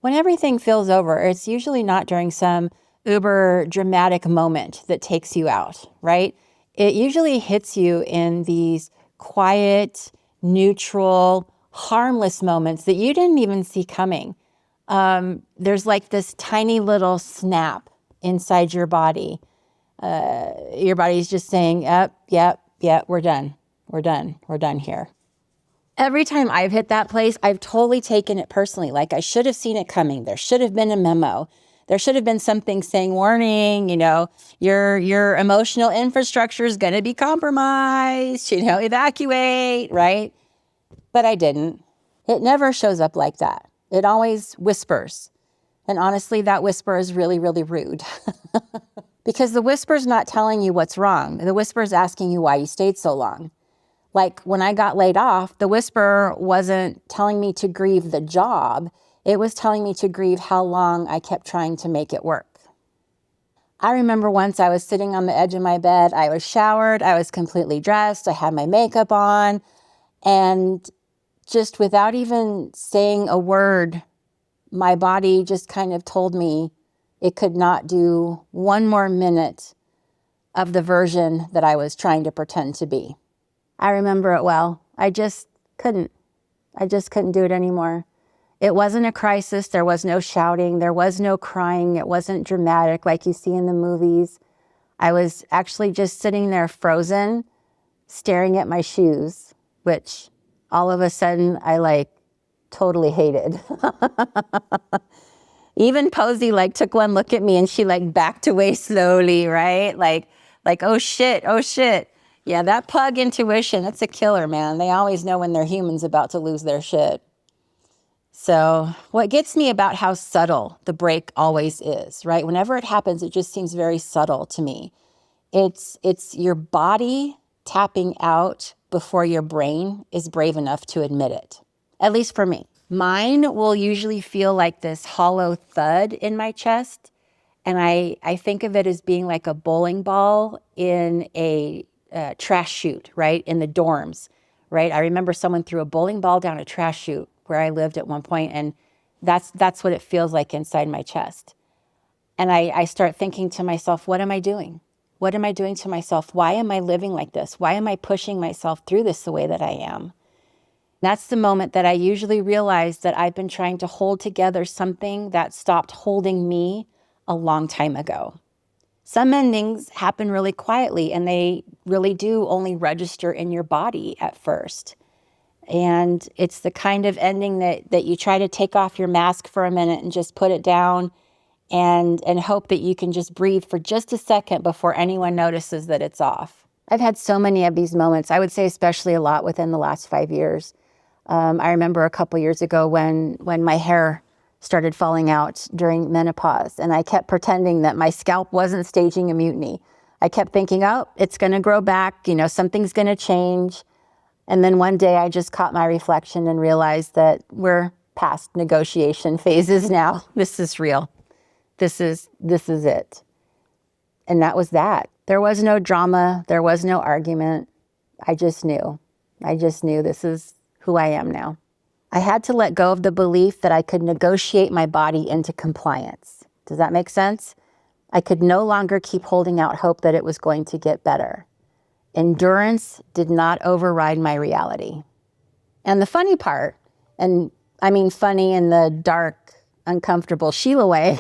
When everything feels over, it's usually not during some uber dramatic moment that takes you out, right? It usually hits you in these quiet, neutral, harmless moments that you didn't even see coming. There's like this tiny little snap inside your body. Your body's just saying, yep, we're done. We're done here. Every time I've hit that place, I've totally taken it personally. Like I should have seen it coming. There should have been a memo. There should have been something saying, warning, your emotional infrastructure is going to be compromised, evacuate, right? But I didn't. It never shows up like that. It always whispers. And honestly, that whisper is really, really rude. Because the whisper's not telling you what's wrong. The whisper's asking you why you stayed so long. Like when I got laid off, the whisper wasn't telling me to grieve the job. It was telling me to grieve how long I kept trying to make it work. I remember once I was sitting on the edge of my bed. I was showered. I was completely dressed. I had my makeup on. And just without even saying a word, my body just kind of told me it could not do one more minute of the version that I was trying to pretend to be. I remember it well. I just couldn't do it anymore. It wasn't a crisis. There was no shouting. There was no crying. It wasn't dramatic like you see in the movies. I was actually just sitting there frozen, staring at my shoes, which all of a sudden I totally hated. Even Posey took one look at me and she backed away slowly, right? Like, oh shit. Yeah, that pug intuition, that's a killer, man. They always know when their human's about to lose their shit. So what gets me about how subtle the break always is, right? Whenever it happens, it just seems very subtle to me. It's your body tapping out before your brain is brave enough to admit it, at least for me. Mine will usually feel like this hollow thud in my chest. And I think of it as being like a bowling ball in a trash chute, right? In the dorms, right? I remember someone threw a bowling ball down a trash chute where I lived at one point, and that's what it feels like inside my chest. And I start thinking to myself, what am I doing? What am I doing to myself? Why am I living like this? Why am I pushing myself through this the way that I am? That's the moment that I usually realize that I've been trying to hold together something that stopped holding me a long time ago. Some endings happen really quietly, and they really do only register in your body at first. And it's the kind of ending that you try to take off your mask for a minute and just put it down and hope that you can just breathe for just a second before anyone notices that it's off. I've had so many of these moments, I would say especially a lot within the last 5 years. I remember a couple years ago when my hair started falling out during menopause, and I kept pretending that my scalp wasn't staging a mutiny. I kept thinking, oh, it's going to grow back, something's going to change. And then one day I just caught my reflection and realized that we're past negotiation phases now. This is real. This is it. And that was that. There was no drama. There was no argument. I just knew this is who I am now. I had to let go of the belief that I could negotiate my body into compliance. Does that make sense? I could no longer keep holding out hope that it was going to get better. Endurance did not override my reality. And the funny part, and I mean funny in the dark, uncomfortable Sheila way,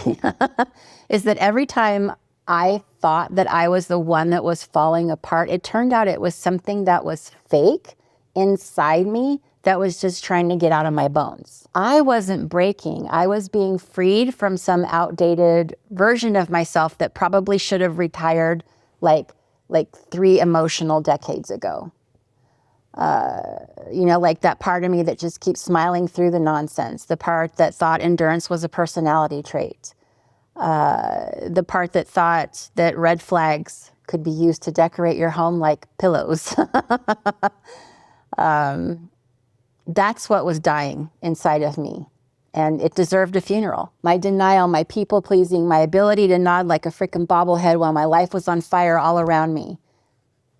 is that every time I thought that I was the one that was falling apart, it turned out it was something that was fake inside me that was just trying to get out of my bones. I wasn't breaking. I was being freed from some outdated version of myself that probably should have retired like 3 emotional decades ago. Like that part of me that just keeps smiling through the nonsense, the part that thought endurance was a personality trait, the part that thought that red flags could be used to decorate your home like pillows. That's what was dying inside of me, and it deserved a funeral. My denial, my people-pleasing, my ability to nod like a freaking bobblehead while my life was on fire all around me,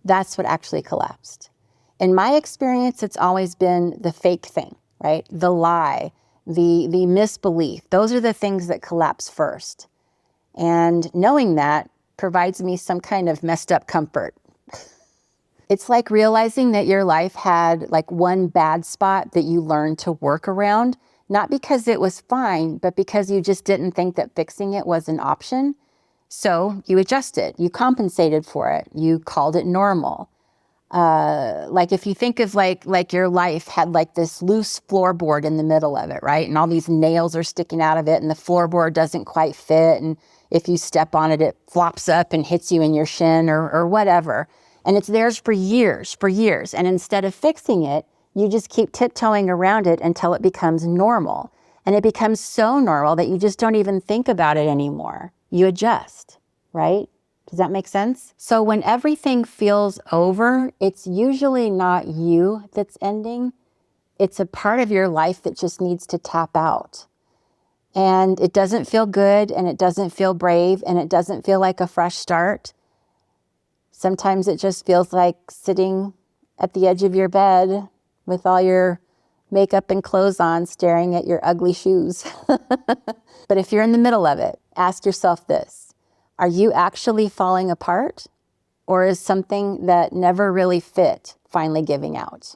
that's what actually collapsed. In my experience, it's always been the fake thing, right? The lie the misbelief. Those are the things that collapse first. And knowing that provides me some kind of messed up comfort. It's like realizing that your life had like one bad spot that you learned to work around, not because it was fine, but because you just didn't think that fixing it was an option. So you adjusted, you compensated for it, you called it normal. Like if you think of like your life had like this loose floorboard in the middle of it, right? And all these nails are sticking out of it and the floorboard doesn't quite fit. And if you step on it, it flops up and hits you in your shin or whatever. And it's theirs for years. And instead of fixing it, you just keep tiptoeing around it until it becomes normal. And it becomes so normal that you just don't even think about it anymore. You adjust, right? Does that make sense? So when everything feels over, it's usually not you that's ending. It's a part of your life that just needs to tap out. And it doesn't feel good, and it doesn't feel brave, and it doesn't feel like a fresh start. Sometimes it just feels like sitting at the edge of your bed with all your makeup and clothes on, staring at your ugly shoes. But if you're in the middle of it, ask yourself this: are you actually falling apart? Or is something that never really fit finally giving out?